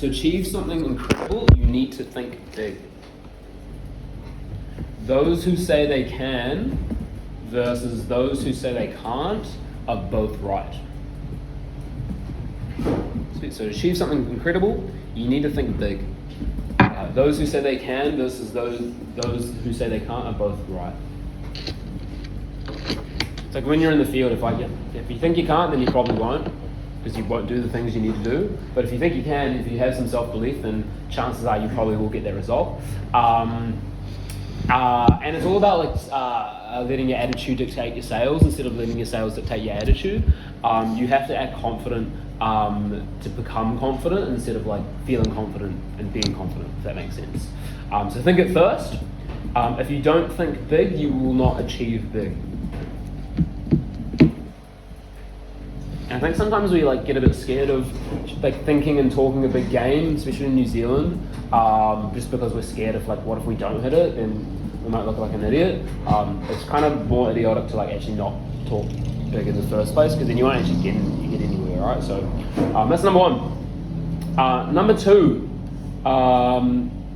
To achieve something incredible, you need to think big. Those who say they can versus those who say they can't are both right. So to achieve something incredible, you need to think big. Those who say they can versus those who say they can't are both right. It's like when you're in the field, if you think you can't, then you probably won't, because you won't do the things you need to do. But if you think you can, if you have some self-belief, then chances are you probably will get that result. And it's all about letting your attitude dictate your sales instead of letting your sales dictate your attitude. You have to act confident to become confident instead of feeling confident and being confident, if that makes sense. So think it first. If you don't think big, you will not achieve big. And I think sometimes we get a bit scared of thinking and talking a big game, especially in New Zealand, just because we're scared of what if we don't hit it, then we might look like an idiot. It's kind of more idiotic to actually not talk big in the first place, because then you won't actually get anywhere, right? So that's number one. Number two,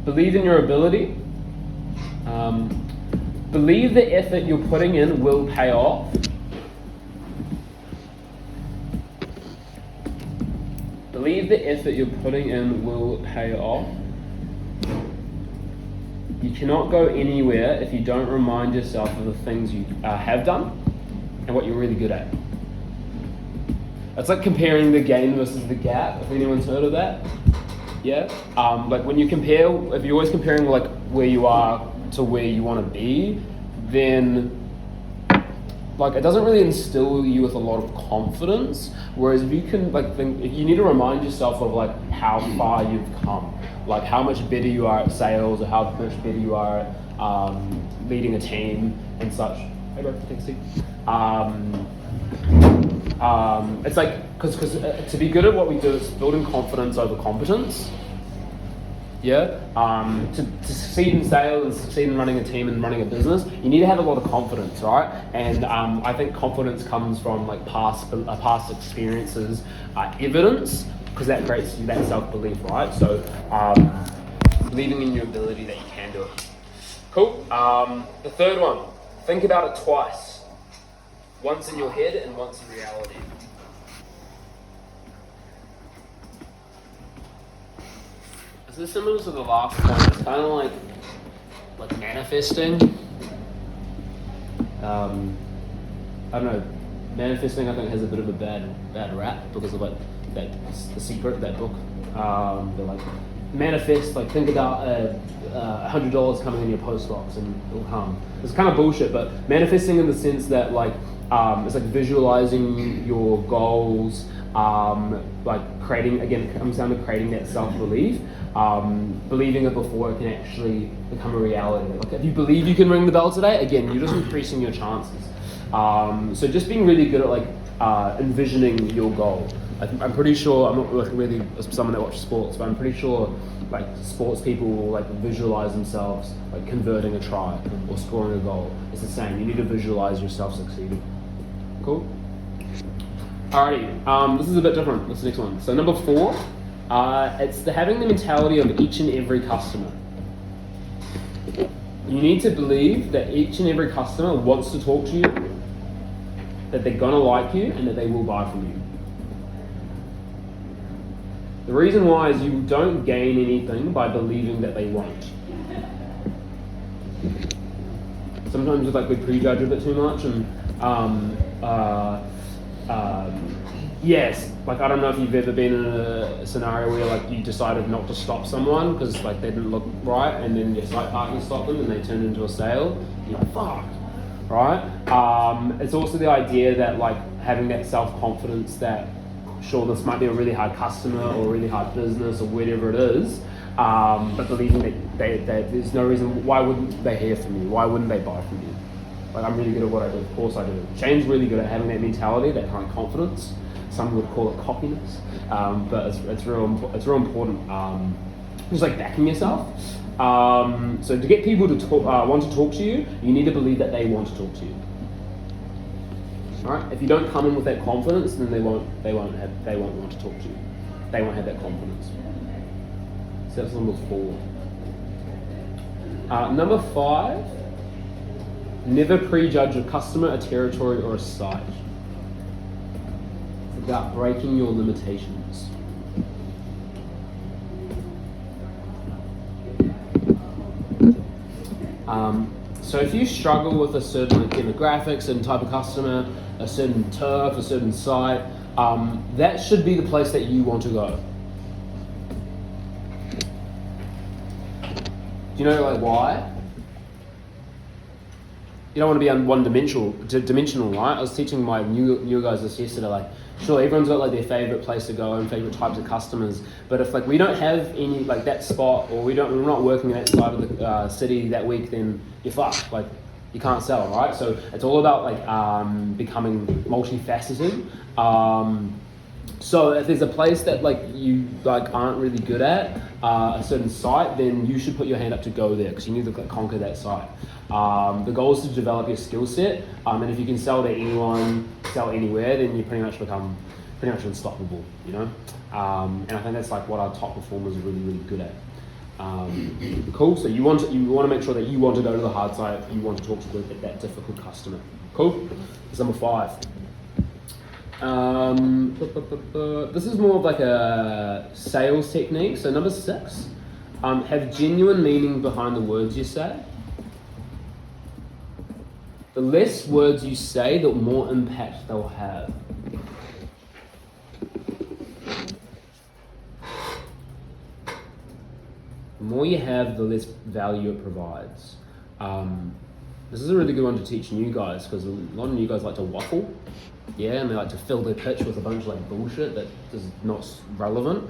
believe in your ability. Believe the effort you're putting in will pay off. Believe the effort you're putting in will pay off. You cannot go anywhere if you don't remind yourself of the things you have done and what you're really good at. It's like comparing the gain versus the gap, if anyone's heard of that. Yeah? When you compare, if you're always comparing where you are to where you want to be, then it doesn't really instill you with a lot of confidence. Whereas if you can if you need to remind yourself of how far you've come, how much better you are at sales, or how much better you are at leading a team and such. Hey bro, take a seat. It's because to be good at what we do, it's building confidence over competence. Yeah. To succeed in sales and succeed in running a team and running a business, you need to have a lot of confidence, right? And I think confidence comes from past experiences, evidence, because that creates that self-belief, right? So believing in your ability that you can do it. Cool. The third one, think about it twice. Once in your head and once in reality. This is similar to the last point. It's kind of like manifesting. I don't know. Manifesting, I think, has a bit of a bad rap because of The Secret, that book. They're manifest. Think about $100 coming in your post box and it'll come. It's kind of bullshit, but manifesting in the sense that it's visualizing your goals. Creating, again, it comes down to creating that self-belief, believing it before it can actually become a reality. If you believe you can ring the bell today, again, you're just increasing your chances. So just being really good at envisioning your goal. I'm pretty sure, I'm not really someone that watches sports, but I'm pretty sure sports people will visualize themselves converting a try or scoring a goal. It's the same. You need to visualize yourself succeeding. Cool? Alrighty, this is a bit different. This next one. So number 4, it's having the mentality of each and every customer. You need to believe that each and every customer wants to talk to you, that they're gonna like you, and that they will buy from you. The reason why is you don't gain anything by believing that they won't. Sometimes we prejudge a bit too much, and yes, I don't know if you've ever been in a scenario where you decided not to stop someone because they didn't look right, and then your site partner stopped them and they turned into a sale. You're fucked, right? It's also the idea that having that self-confidence that sure, this might be a really hard customer or a really hard business or whatever it is, but believing that there's no reason, why wouldn't they hear from you? Why wouldn't they buy from you? I'm really good at what I do. Of course I do. Shane's really good at having that mentality, that kind of confidence. Some would call it cockiness, but it's real important. Just backing yourself. So to get people to want to talk to you, you need to believe that they want to talk to you. All right. If you don't come in with that confidence, then they won't want to talk to you. They won't have that confidence. So that's number 4. Number 5, never prejudge a customer, a territory, or a site. It's about breaking your limitations. So if you struggle with a certain demographic, certain type of customer, a certain turf, a certain site, that should be the place that you want to go. Do you know like why? You don't want to be one-dimensional, right? I was teaching my new guys this yesterday, like, sure, everyone's got like their favorite place to go and favorite types of customers, but if like we don't have any like that spot, or we're not working in that side of the city that week, then you're fucked. Like, you can't sell, right? So it's all about like becoming multifaceted. So if there's a place that like you like aren't really good at, a certain site, then you should put your hand up to go there, because you need to like, conquer that site. The goal is to develop your skill set, and if you can sell to anyone, sell anywhere, then you pretty much become unstoppable, you know. And I think that's like what our top performers are really, really good at. Cool. So you want to make sure that you want to go to the hard side. You want to talk to that difficult customer. Cool. That's number 5. This is more of like a sales technique. So number 6, have genuine meaning behind the words you say. The less words you say, the more impact they'll have. The more you have, the less value it provides. This is a really good one to teach new guys, because a lot of new guys like to waffle. Yeah, and they like to fill their pitch with a bunch of like bullshit that is not relevant.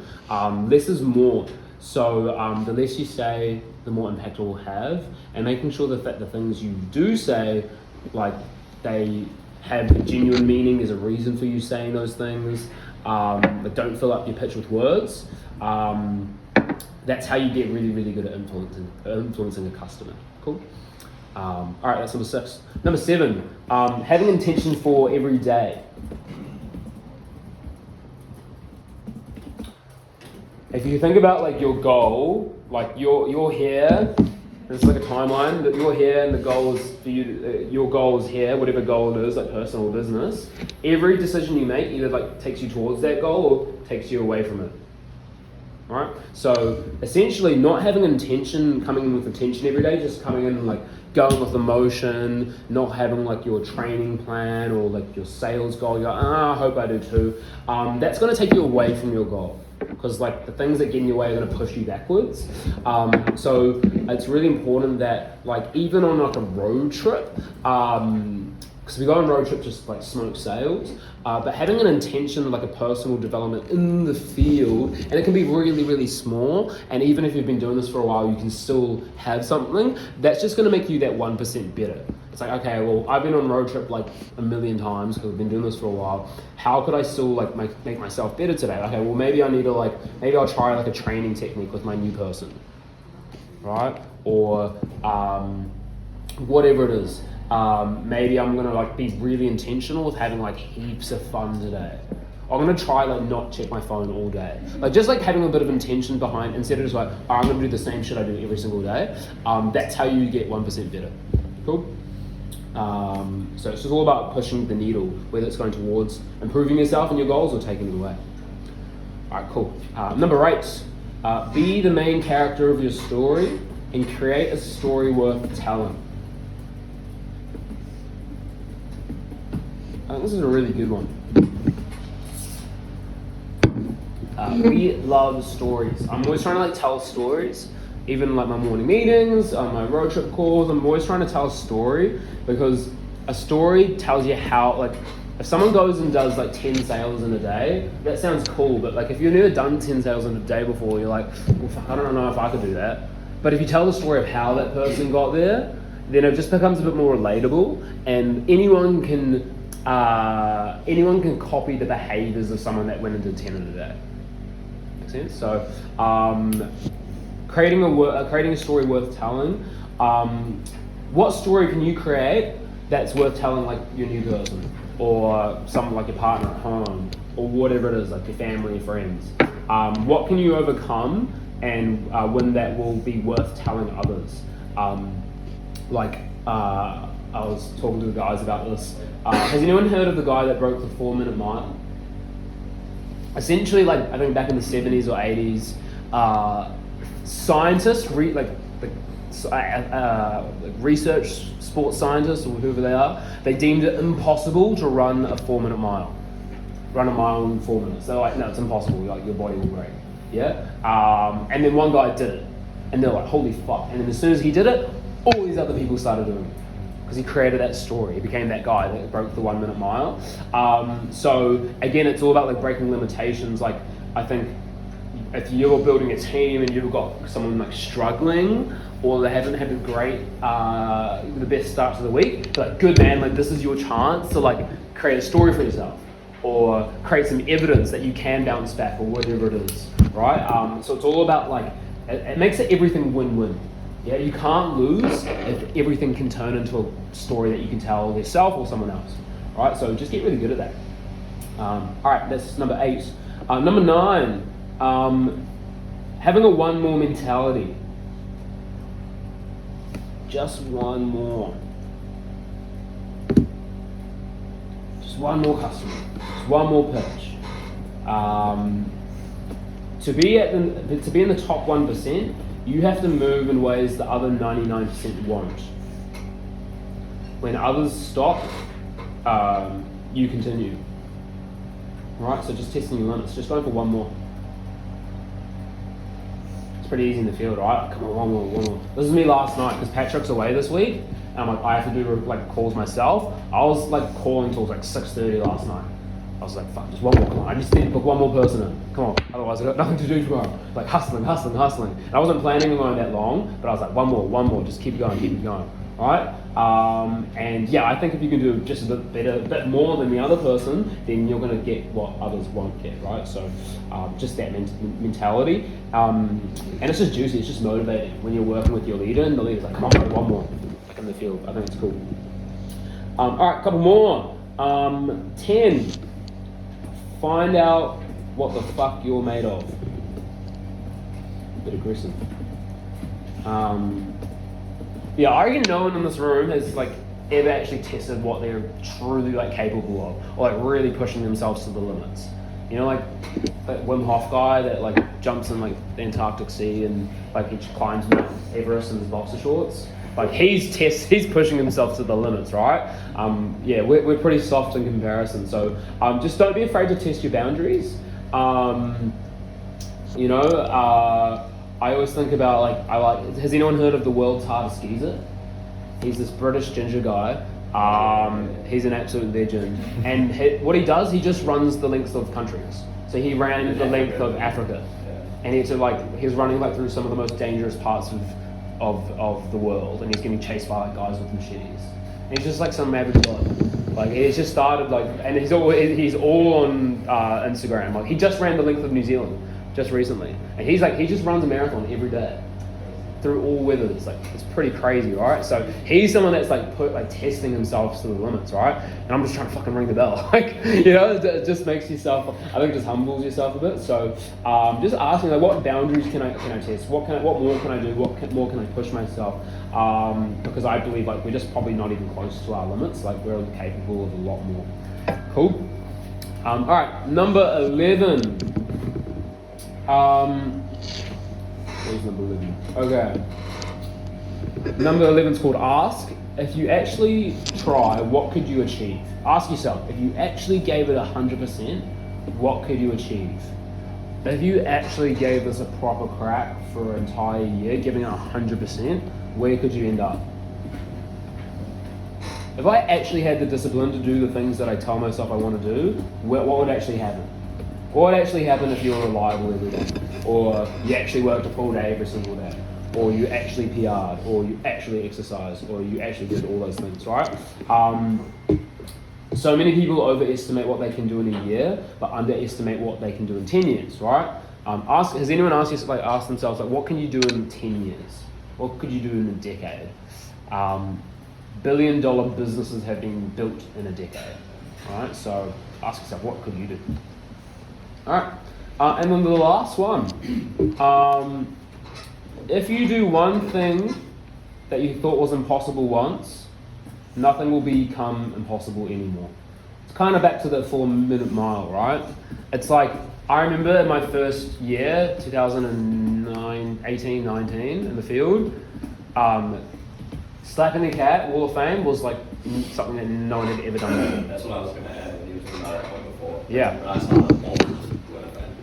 Less is more. So the less you say, the more impact it will have, and making sure that the things you do say, like, they have genuine meaning. There's a reason for you saying those things. But don't fill up your pitch with words. That's how you get really, really good at influencing a customer. Cool. All right, that's number 6. Number 7, having intention for every day. If you think about like your goal, like you're here, it's like a timeline, that you're here and the goal is for you, your goal is here, whatever goal it is, like personal or business. Every decision you make either like takes you towards that goal or takes you away from it. Alright? So essentially not having intention, coming in with intention every day, just coming in like going with emotion, not having like your training plan or like your sales goal. You're like, I hope I do too. That's going to take you away from your goal, because like the things that get in your way are going to push you backwards. So it's really important that like even on like a road trip, because we go on road trips just like smoke sales, but having an intention, like a personal development in the field, and it can be really, really small, and even if you've been doing this for a while, you can still have something, that's just going to make you that 1% better. It's like, okay, well, I've been on road trip like a million times because I've been doing this for a while. How could I still like make myself better today? Okay, well, maybe I'll try like a training technique with my new person, right? Or whatever it is. Maybe I'm gonna like be really intentional with having like heaps of fun today. I'm gonna try like not check my phone all day. Like just like having a bit of intention behind, instead of just like, oh, I'm gonna do the same shit I do every single day. That's how you get 1% better. Cool. So it's just all about pushing the needle, whether it's going towards improving yourself and your goals or taking it away. All right, cool. Number 8, be the main character of your story and create a story worth telling. I think this is a really good one. We love stories. I'm always trying to like tell stories. Even like my morning meetings, my road trip calls, I'm always trying to tell a story, because a story tells you how, like, if someone goes and does like 10 sales in a day, that sounds cool, but like if you've never done 10 sales in a day before, you're like, well, fuck, I don't know if I could do that. But if you tell the story of how that person got there, then it just becomes a bit more relatable, and anyone can copy the behaviors of someone that went into 10 in a day. Make sense? So, creating a story worth telling. What story can you create that's worth telling, like your new person, or someone like your partner at home, or whatever it is, like your family and friends? What can you overcome and when that will be worth telling others. I was talking to the guys about this. Has anyone heard of the guy that broke the 4-minute mile? Essentially, like I think back in the 70s or 80s, scientists, research sports scientists or whoever they are, they deemed it impossible to run a 4-minute mile. Run a mile in 4 minutes. They're like, no, it's impossible. Like your body will break. Yeah. And then one guy did it, and they're like, holy fuck! And then as soon as he did it, all these other people started doing it because he created that story. He became that guy that broke the 1-minute mile. So again, it's all about like breaking limitations. Like I think if you're building a team and you've got someone like struggling or they haven't had the best start to the week, you're like, good man, like this is your chance to like create a story for yourself or create some evidence that you can bounce back or whatever it is, right? So it's all about like, it makes it everything win-win. Yeah, you can't lose if everything can turn into a story that you can tell yourself or someone else, right? So just get really good at that. All right, that's number 8. Number 9, having a one more mentality. Just one more. Just one more customer. Just one more pitch. To be in the top 1%, you have to move in ways the other 99% won't. When others stop, you continue. Right? So just testing your limits. Just going for one more. It's pretty easy in the field, right? Come on, one more. This is me last night because Patrick's away this week, and I'm like, I have to do like calls myself. I was like calling till like 6:30 last night. I was like, fuck, just one more, come on. I just need to book one more person in. Come on, otherwise I've got nothing to do tomorrow. Like hustling. And I wasn't planning on going that long, but I was like, one more, just keep it going. Right? And yeah, I think if you can do just a bit more than the other person, then you're going to get what others won't get, right? So just that mentality. And it's just juicy, it's just motivating when you're working with your leader and the leader's like, come on, one more, like in the field. I think it's cool. All right, a couple more. 10, find out what the fuck you're made of. A bit aggressive. Yeah, I reckon no one in this room has like ever actually tested what they're truly like capable of, or like really pushing themselves to the limits. You know, like that Wim Hof guy that like jumps in like the Antarctic Sea and like he climbs Mount Everest in his boxer shorts. Like he's pushing himself to the limits, right? Yeah, we're pretty soft in comparison. So just don't be afraid to test your boundaries. I always think about has anyone heard of the world's hardest geezer? He's this British ginger guy. He's an absolute legend. And what he does, he just runs the length of countries. So he ran the length of Africa. And he was running like through some of the most dangerous parts of the world, and he's getting chased by like guys with machetes. And he's just like some average guy. Like he's just started and he's all on Instagram. Like he just ran the length of New Zealand just recently, and he just runs a marathon every day through all weathers. Like it's pretty crazy, right? So he's someone that's testing himself to the limits, right? And I'm just trying to fucking ring the bell. It just makes yourself, I think it just humbles yourself a bit. So just asking what boundaries can I test? What more can I do? What more can I push myself? Because I believe we're just probably not even close to our limits. Like we're capable of a lot more. Cool. All right, number 11. Where's number 11? Okay. Number 11 is called Ask. If you actually try, what could you achieve? Ask yourself, if you actually gave it 100%, what could you achieve? If you actually gave this a proper crack for an entire year, giving it 100%, where could you end up? If I actually had the discipline to do the things that I tell myself I want to do, what would actually happen? What would actually happen if you were reliable every day? Or you actually worked a full day every single day? Or you actually PR'd? Or you actually exercised? Or you actually did all those things, right? So many people overestimate what they can do in a year, but underestimate what they can do in 10 years, right? Has anyone asked themselves, what can you do in 10 years? What could you do in a decade? Billion-dollar businesses have been built in a decade, right? So ask yourself, what could you do? All right. And then the last one. If you do one thing that you thought was impossible once, nothing will become impossible anymore. It's kind of back to the 4-minute mile, right? It's like, I remember in my first year, 2018, 19, in the field, slapping the cat, Wall of Fame, was like something that no one had ever done before. That's what I was going to add when you were talking about that point before. Yeah. When I started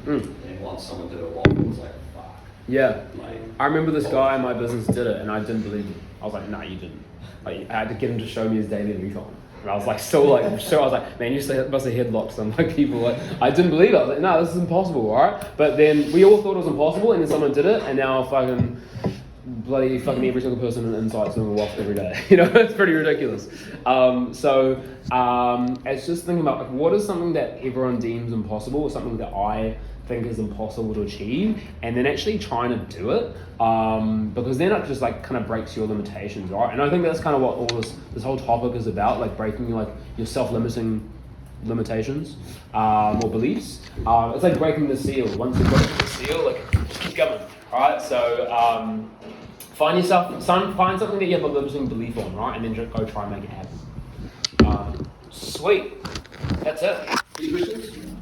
and once someone did a walk, it was like, fuck. Yeah. Like, I remember this guy in my business did it, and I didn't believe him. I was like, nah, you didn't. Like, I had to get him to show me his daily recon. And I was like, still like, I was like, man, you must have headlocked some like people. Like, I didn't believe it. I was like, no, this is impossible, alright? But then we all thought it was impossible, and then someone did it, and now fucking every single person in Insight's doing a WOF every day. You know, it's pretty ridiculous. It's just thinking about like, what is something that everyone deems impossible, or something that I think is impossible to achieve, and then actually trying to do it, because then it just like kind of breaks your limitations, right? And I think that's kind of what all this whole topic is about, like breaking like your self-limiting limitations or beliefs. It's like breaking the seal. Once you've got the seal, like just keep going. All right, so find something that you have a limiting belief on, right, and then just go try and make it happen. Sweet. That's it. Any questions?